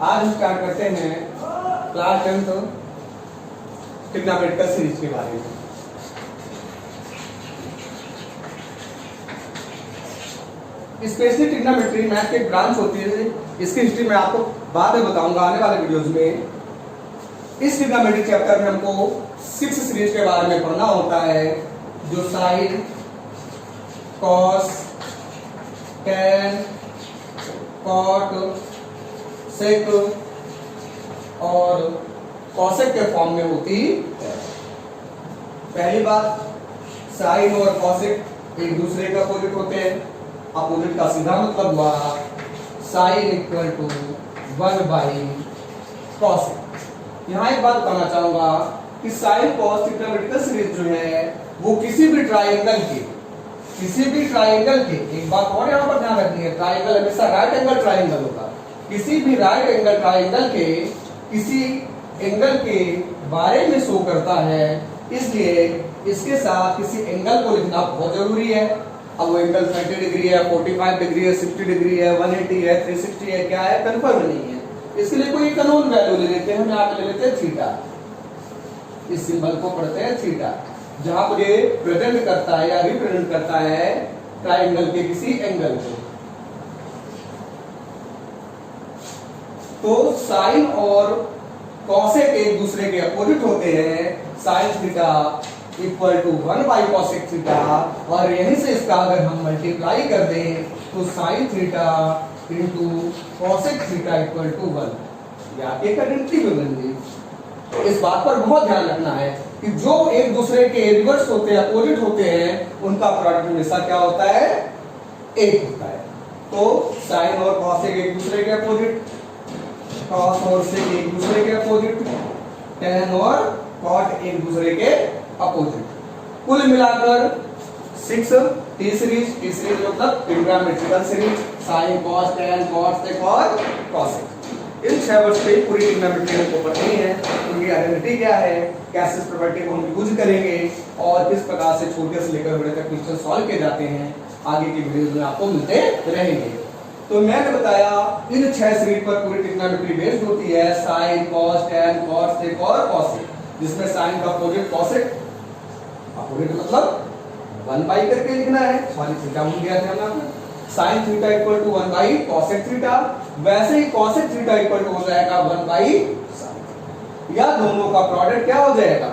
आज हम स्टार्ट करते हैं क्लास 10 ट्रिग्नोमेट्रिकल सीरीज के बारे में। स्पेशली ट्रिग्नोमेट्री मैथ की एक ब्रांच होती है, इसकी हिस्ट्री मैं आपको बाद में बताऊंगा आने वाले वीडियोस में। इस ट्रिग्नोमेट्री चैप्टर में हमको 6 सीरीज के बारे में पढ़ना होता है, जो sign, cos, tan, cot, sec और कॉसेक के फॉर्म में होती है। पहली बात, साइन और कॉसेक एक दूसरे के अपोजिट होते हैं। अपोजिट का सीधा मतलब हुआ sine equal to 1 by cosec. यहाँ एक बात बताना चाहूंगा कि साइन कॉस ट्रिग्नोमेट्रिकल सीरीज जो है वो किसी भी ट्राइंगल के एक बात और यहाँ पर ध्यान रखनी है, ट्राइंगल हमेशा राइट एंगल ट्राइंगल होगा। किसी भी राइट एंगल ट्राइंगल के किसी एंगल के बारे में शो करता है, इसलिए इसके साथ किसी एंगल को लिखना बहुत जरूरी है। अब वो एंगल 30 डिग्री है, 45 डिग्री है, 60 डिग्री है, 180 है, 360 है, क्या है कंफर्म नहीं है। इसके लिए कोई कानून वैल्यू ले लेते हैं, हम यहाँ पे ले लेते हैं थीटा। इस सिंबल को पढ़ते हैं थीटा, जहां पर ये प्रेजेंट करता है या रिप्रेजेंट करता है ट्राइंगल के किसी एंगल को। तो साइन और कॉसेक एक दूसरे के अपोजिट होते हैं। Sine theta equal to 1 by cosec theta, और यहीं से इसका अगर हम मल्टीप्लाई कर दें तो sine theta into cosec theta equal to 1। या एक आइडेंटिटी बन गई। इस बात पर बहुत ध्यान रखना है कि जो एक दूसरे के रिवर्स होते हैं, अपोजिट होते हैं, उनका प्रोडक्ट हमेशा क्या होता है, एक होता है। तो साइन और कॉसेक एक दूसरे के अपोजिट, कॉस और सेक एक दूसरे के अपोजिट, टैन और कॉट एक दूसरे के अपोजिट। कुल मिलाकर 6 टी सीरीज मतलब trigonometrical series, sine, cos, tan, cot, sec और कॉसेक। इन 6 वर्ष पे पूरी ट्रिग्नोमेट्री को पढ़नी है। उनकी आइडेंटिटी क्या है, कैसे इस प्रॉपर्टी को हम यूज करेंगे और किस प्रकार से छोटे से लेकर बड़े तक क्वेश्चन सॉल्व किए जाते हैं, आगे की वीडियोस में आपको मिलते रहेंगे। तो मैंने बताया इन 6 सीरीज पर पूरी ट्रिग्नोमेट्री बेस्ड होती है, sign, cos, tan, cot, sec और कॉसेक, जिसमें साइन का अपोजिट कॉसेक, अपोजिट मतलब 1 बाई करके लिखना है, सॉरी थीटा भूल गया था हमने। Sine theta equal to 1 by cosec theta, वैसे ही कॉसेक थीटा इक्वल टू हो जाएगा 1 बाई साइन, या दोनों का प्रोडक्ट क्या हो जाएगा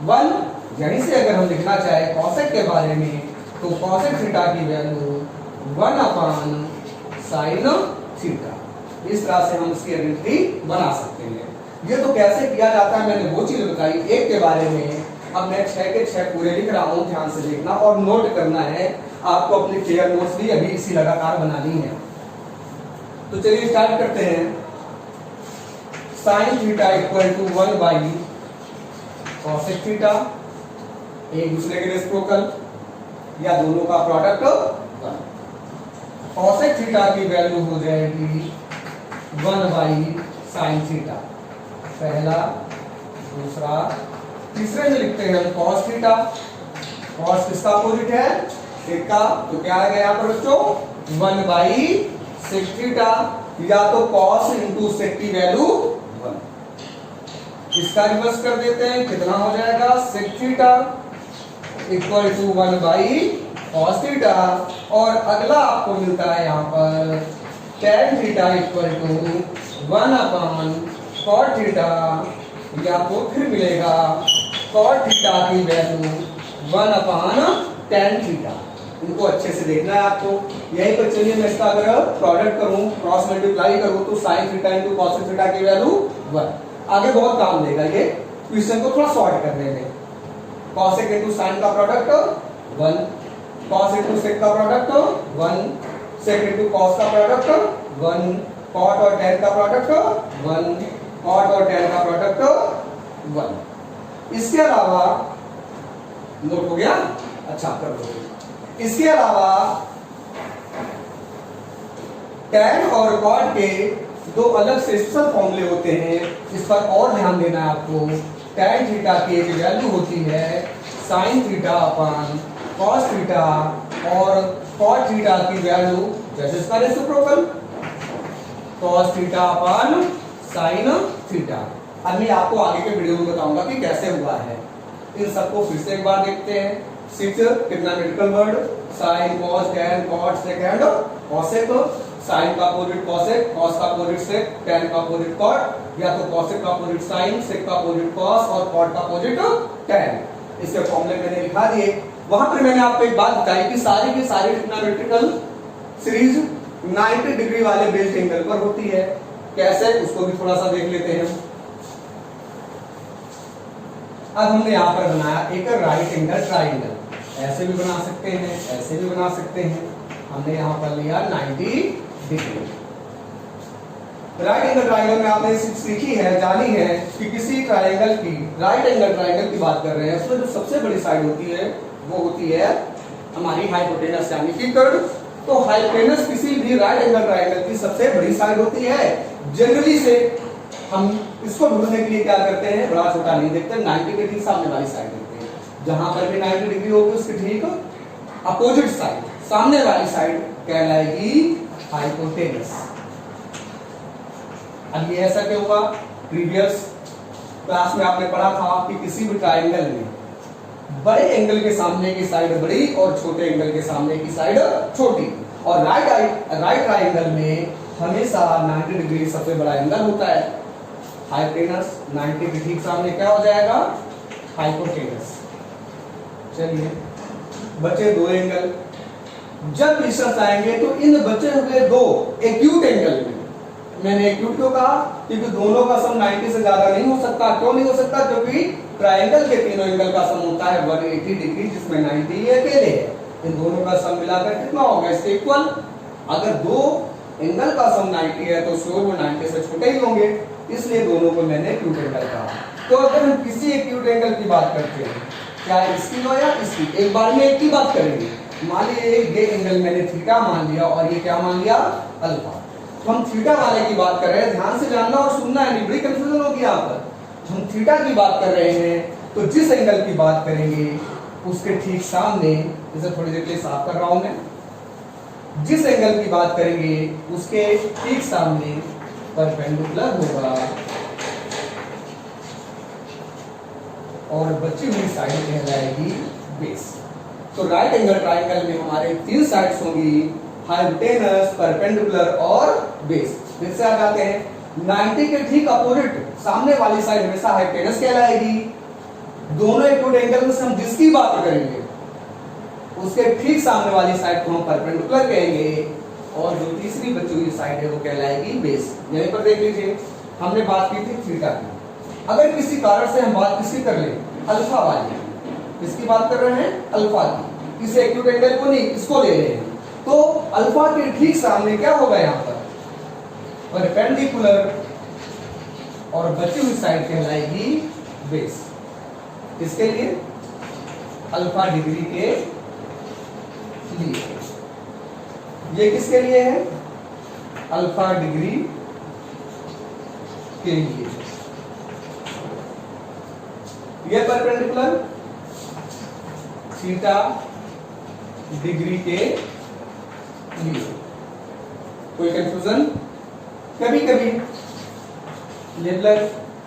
1। यहीं से अगर हम लिखना चाहे कॉसेक के बारे में तो कॉसेक थीटा की वैल्यू 1 अपान साइन थीटा। इस तरह से हम इसकी आइडेंटिटी बना सकते हैं। ये तो कैसे किया जाता है मैंने वो चीज बताई एक के बारे में। अब मैं 6 के 6 पूरे लिख रहा हूं, ध्यान से देखना और नोट करना है। आपको अपनी क्लियर नोट्स भी अभी इसी लगातार बनानी है। तो चलिए स्टार्ट करते हैं। Sine theta equal to 1 by cosec theta, एक दूसरे के रेसिप्रोकल या दोनों का प्रोडक्ट 1। कॉसेक थीटा की वैल्यू हो जाएगी 1 बाई साइन थीटा, पहला, दूसरा, तीसरे में लिखते हैं हम कॉस थीटा। कॉस किसका अपोजिट है, सेक का, तो क्या आएगा यहाँ पर बच्चों 1 बाई सेक थीटा, या तो कॉस इंटू सेक की वैल्यू 1। इसका रिवर्स कर देते हैं, कितना हो जाएगा, sec theta equal to 1 by cos theta, और अगला आपको मिलता है यहाँ पर tan theta equal to 1 upon cot theta, या तो फिर मिलेगा कॉट थीटा की वैल्यू 1 अपान टैन थीटा। इनको अच्छे से देखना है आपको। यहीं पर चलिए मैं इसका अगर प्रोडक्ट करूं, क्रॉस मल्टीप्लाई करूं तो sine theta into cos theta की वैल्यू 1। आगे बहुत काम देगा ये क्वेश्चन को थोड़ा शॉर्ट करने में। कॉसेक इनटू साइन का प्रोडक्ट 1, कॉस इनटू सेक का प्रोडक्ट 1, सेक इनटू कॉस का प्रोडक्ट 1, कॉट और टैन का प्रोडक्ट 1, कॉट और टैन का प्रोडक्ट 1। इसके अलावा नोट हो गया, अच्छा कर दो। इसके अलावा टैन और कॉट के दो अलग से स्पेशल फॉर्मूले होते हैं, इस पर और ध्यान देना है आपको। टैन थीटा की एक वैल्यू होती है साइन थीटा अपन कॉस थीटा और कॉट थीटा की वैल्यू जैसे इसका रेसिप्रोकल कॉस थीटा अपन साइन थीटा। अब मैं आपको आगे के वीडियो में बताऊंगा कि कैसे हुआ है। इन सबको फिर से एक बार देखते हैं। 6 trigonometrical word sine cos tan cot second cosec, sine का अपोजिट कॉसेक, कॉस का अपोजिट सेक, टैन का अपोजिट कॉट, या तो कॉसेक का अपोजिट साइन, सेक का अपोजिट कॉस और कॉट का अपोजिट टैन। इसके फॉर्मूले मैंने लिखा दिए। वहां पर मैंने आपको एक बात बताई कि सारी की सारी ट्रिग्नोमेट्रिकल सीरीज 90 डिग्री वाले बेस्ड एंगल पर होती है। कैसे, उसको भी थोड़ा सा देख लेते हैं। अब हमने यहां पर बनाया एक राइट एंगल ट्राइंगल। ऐसे भी बना सकते हैं, ऐसे भी बना सकते हैं। हमने यहां पर लिया 90 डिग्री। राइट एंगल ट्राइंगल में आपने सीखी है, जानी है कि किसी ट्राइंगल की, राइट एंगल ट्राइंगल की बात कर रहे हैं, उसमें जो सबसे बड़ी साइड होती है वो होती है हमारी हाइपोटेनस यानी कि कर्व। तो हाइपोटेनस किसी भी राइट एंगल ट्राइंगल की सबसे बड़ी साइड होती है। जनरली से हम इसको ढूंढने के लिए क्या करते हैं, बड़ा छोटा नहीं देखते, 90 के ठीक सामने वाली साइड देखते हैं। जहां पर भी 90 डिग्री होगी उसके ठीक अपोजिट साइड, सामने वाली साइड कहलाएगी हाइपोटेनस। अब ये ऐसा क्यों हुआ? प्रीवियस क्लास में आपने पढ़ा था कि किसी भी ट्राइंगल में बड़े एंगल के सामने की साइड बड़ी और छोटे एंगल के सामने की साइड छोटी, और राइट ट्राइंगल में हमेशा 90 डिग्री सबसे बड़ा एंगल होता है। हाइपोटेनस 90 के ठीक सामने क्या हो जाएगा? हाइपोटेनस। चलिए बचे दो एंगल। जब रिसर्च आएंगे तो इन बचे हुए दो एक्यूट एंगल में, मैंने एक्यूट क्यों कहा? क्योंकि दोनों का सम 90 से ज्यादा नहीं हो सकता। क्यों नहीं हो सकता? क्योंकि ट्राइंगल के तीनों एंगल का सम होता है 180 डिग्री, जिसमें 90 अकेले है। इन दोनों का सम मिलाकर कितना होगा? इसके इक्वल। अगर दो एंगल का सम 90 है तो श्योर वो 90 से छोटे ही होंगे, इसलिए दोनों को मैंने एक्यूट एंगल कहा। तो अगर हम किसी एक्यूट एंगल की बात करते हैं, चाहे इसकी हो या इसकी, एक बार में एक ही बात करेंगे। मान लीजिए ये एंगल मैंने थीटा मान लिया और ये क्या मान लिया? अल्फा। तो हम थीटा वाले की बात कर रहे हैं, ध्यान से जानना और सुनना है, नहीं बड़ी कंफ्यूजन होगी यहाँ पर। हम थीटा की बात कर रहे हैं तो जिस एंगल की बात करेंगे उसके ठीक सामने, इसे थोड़ी देर के लिए साफ कर रहा हूं मैं, जिस एंगल की बात करेंगे उसके ठीक सामने परपेंडिकुलर होगा और बची हुई साइड कहलाएगी बेस। तो राइट एंगल ट्राइंगल में हमारे तीन साइड्स होंगी, हाइपोटेनस, परपेंडिकुलर और बेस। फिर से आ जाते हैं, 90 के ठीक अपोजिट सामने वाली साइड हमेशा हाइपोटेनस कहलाएगी। दोनों एक्यूट एंगल में से हम जिसकी बात करेंगे उसके ठीक सामने वाली साइड को हम परपेंडिकुलर कहेंगे, और जो तीसरी बची हुई साइड है वो कहलाएगी बेस। यहीं पर देख लीजिए, हमने बात की थी थीटा की। अगर किसी कारण से हम बात किसकी कर लें? अल्फा वाली। किसकी बात कर रहे हैं? अल्फा की। इस एक्यूट एंगल को नहीं, इसको ले रहे हैं। तो अल्फा के ठीक सामने क्या होगा? यहाँ पर परपेंडिकुलर, और बची हुई साइड कहलाएगी बेस। किसके लिए? अल्फा डिग्री के लिए। ये किसके लिए है? अल्फा डिग्री के लिए। ये परपेंडिकुलर थीटा डिग्री के लिए। कोई कंफ्यूजन? कभी कभी लेबलर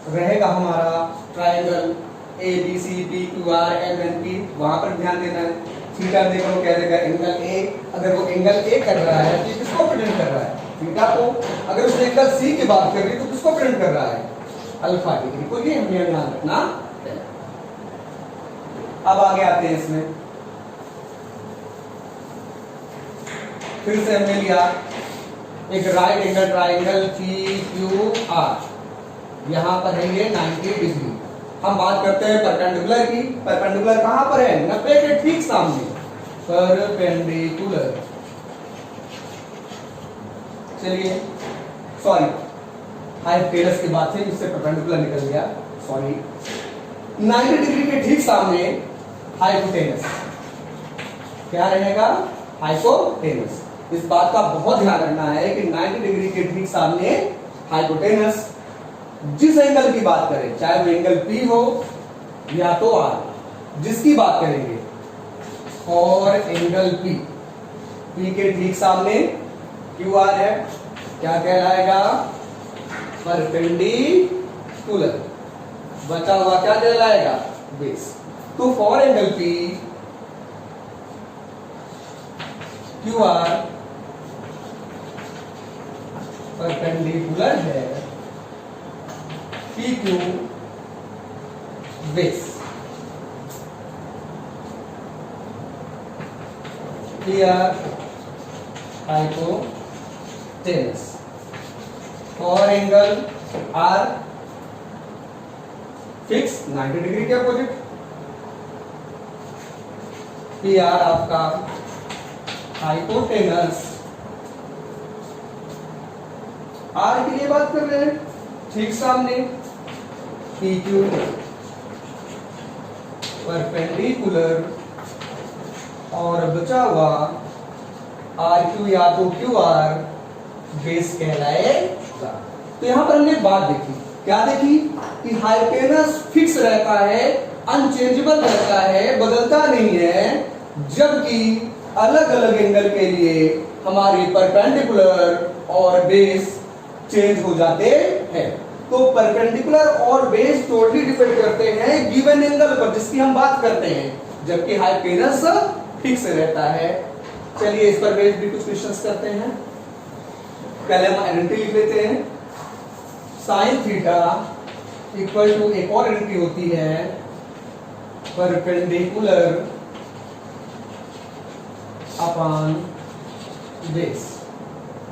रहेगा हमारा triangle A B C P Q R M N P, वहां पर ध्यान देना है। थीटा देखो वो कह देगा एंगल ए, अगर वो एंगल ए कर रहा है तो किसको प्रेजेंट कर रहा है? थीटा को। अगर उसने एंगल सी की बात कर रही है तो किसको प्रेजेंट कर रहा है? अल्फा डिग्री को। ये हमें ध्यान रखना है। अब आगे आते हैं इसमें, फिर से हमने लिया एक right angle triangle P Q are, यहां पर है ये 90 डिग्री। हम बात करते हैं परपेंडिकुलर की। परपेंडिकुलर कहां पर है? 90 के ठीक सामने, परपेंडिकुलर। चलिए, सॉरी, हाइपोटेनस की बात थी, इससे परपेंडिकुलर निकल गया, सॉरी। 90 डिग्री के ठीक सामने हाइपोटेनस क्या रहेगा? हाइपोटेनस। इस बात का बहुत ध्यान रखना है कि 90 डिग्री के ठीक सामने हाइपोटेनस, जिस एंगल की बात करें, चाहे वो एंगल P हो या तो R, जिसकी बात करेंगे और एंगल P, P के ठीक सामने QR है, क्या कहलाएगा? परपेंडिकुलर। बचा हुआ क्या कहलाएगा? बेस। तो for angle P QR perpendicular है PQ बेस। क्लियर? हाइपोटेनस। और एंगल R फिक्स 90 डिग्री के अपोजिट। PR आपका हाइपोटेनस। R के लिए बात कर रहे हैं, ठीक सामने PQ परपेंडिकुलर, और बचा हुआ RQ या तो QR बेस कहलाएगा। तो यहां पर हमने एक बात देखी, क्या देखी? कि हाइपोटेनस फिक्स रहता है, अनचेंजेबल रहता है, बदलता नहीं है, जबकि अलग अलग एंगल के लिए हमारी परपेंडिकुलर और बेस चेंज हो जाते हैं। तो परपेंडिकुलर और बेस टोटली डिपेंड करते हैं गिवन एंगल पर जिसकी हम बात करते हैं, जबकि हाइपोटेनस फिक्स रहता है। चलिए इस पर बेस्ड भी कुछ क्वेश्चंस करते हैं। पहले हम आइडेंटिटी लिख लेते हैं। साइन थीटा इक्वल टू, एक और आइडेंटिटी होती है, perpendicular upon base,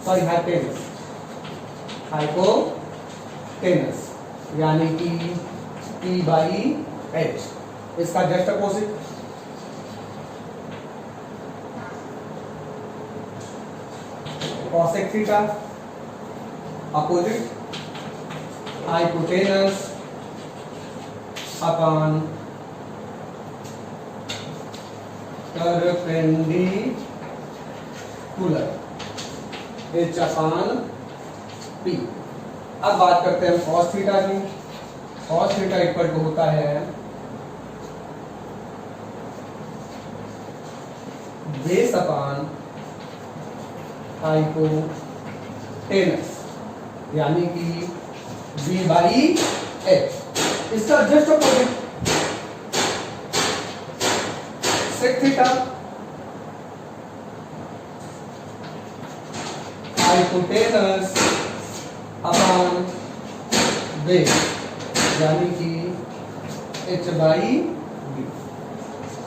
sorry hypotenuse, hypotenuse यानी कि P बाई H। इसका just opposite cosec theta opposite hypotenuse upon perpendicular H upon P। अब बात करते हैं cos थीटा की। cos थीटा इक्वल टू होता है बेस अपॉन हाइपोटेनस यानी कि B बाई H। इसका just opposite sec theta hypotenuse upon base यानी कि H by B।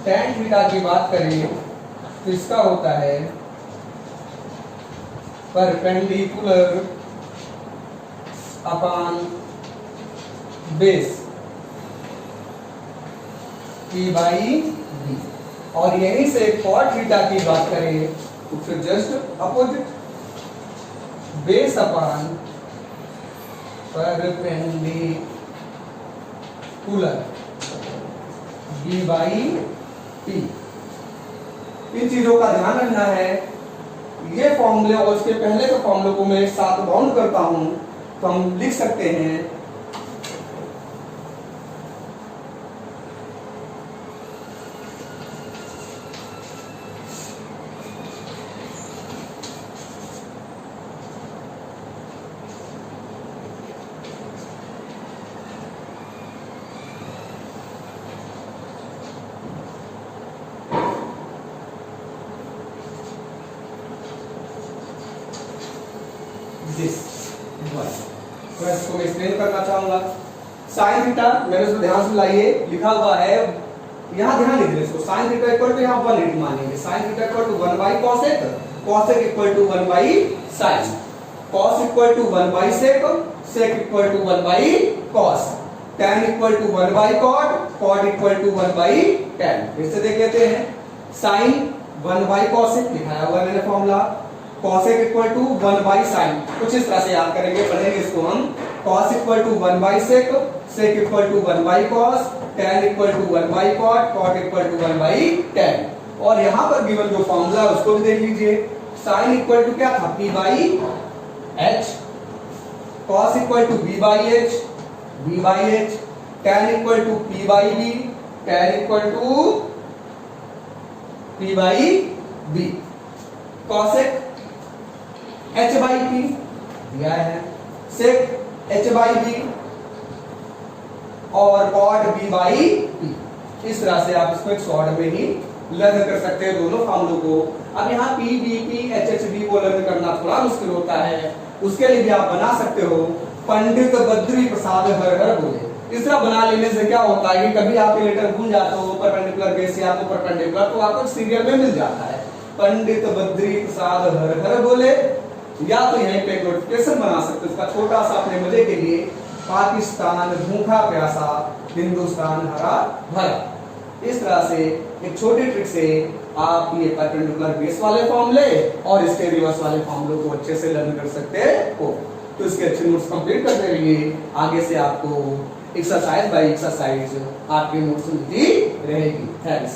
tan theta की बात करें तो इसका होता है perpendicular upon base P by B। और यहीं से cot थीटा की बात करें तो फिर just opposite base upon perpendicular B by P। इन चीजों का ध्यान रखना है। ये फॉर्मूले और इसके पहले के फॉर्मूले को मैं साथ बाउंड करता हूं तो हम लिख सकते हैं दिस वन। तो इसको मैं एक्सप्लेन करना चाहूंगा। साइन थीटा मैंने इसको ध्यान से लाइए, लिखा हुआ है यहां, ध्यान दीजिए इसको। साइन थीटा इक्वल टू यहां 180 मानेंगे। Sine theta equal to 1 by cosec, cosec equal to 1 by sin, cos equal to 1 by sec, sec equal to 1 by cos, tan equal to 1 by cot, cot equal to 1 by tan। फिर से देख लेते हैं। sin 1 by cosec लिखाया हुआ मैंने formula, cosec equal to 1 by sin। कुछ इस तरह से याद करेंगे, पढ़ेंगे इसको हम। cos equal to 1 by sec, sec equal to 1 by cos, tan equal to 1 by cot, cot equal to 1 by tan। और यहां पर गिवन जो फॉर्मूला है उसको भी देख लीजिए। sin इक्वल टू क्या था? P by H, cos equal to B by H, B by H, tan equal to P by B, tan equal to P by B, cosec H by P दिया है, sec H by B और cot B by P। इस तरह से आप इसको एक short में ही लर्न कर सकते हैं दोनों फॉर्मूलों को। अब यहाँ P B P H H B को लर्न करना थोड़ा मुश्किल होता है, उसके लिए भी आप बना सकते हो पंडित बद्री प्रसाद हर हर बोले। इस तरह बना लेने से क्या होता है कि कभी आप लेटर भूल जाते हो परपेंडिकुलर बेस से आपको परपेंडिकुलर, तो आपको सीरियल में मिल जाता है पंडित बद्री प्रसाद हर हर बोले। या तो यहीं पे एक नोटिफिकेशन बना सकते हो इसका छोटा सा अपने मजे के लिए, पाकिस्तान भूखा प्यासा हिंदुस्तान हरा भरा। इस तरह से एक छोटी ट्रिक से आप ये परपेंडिकुलर बेस वाले फॉर्मूले और इसके रिवर्स वाले फॉर्मूलों को अच्छे से लर्न कर सकते हो। तो इसके अच्छे नोट्स कंप्लीट करते रहिए, आगे से आपको एक्सरसाइज बाय एक्सरसाइज आपके नोट्स मिलती रहेगी। थैंक्स।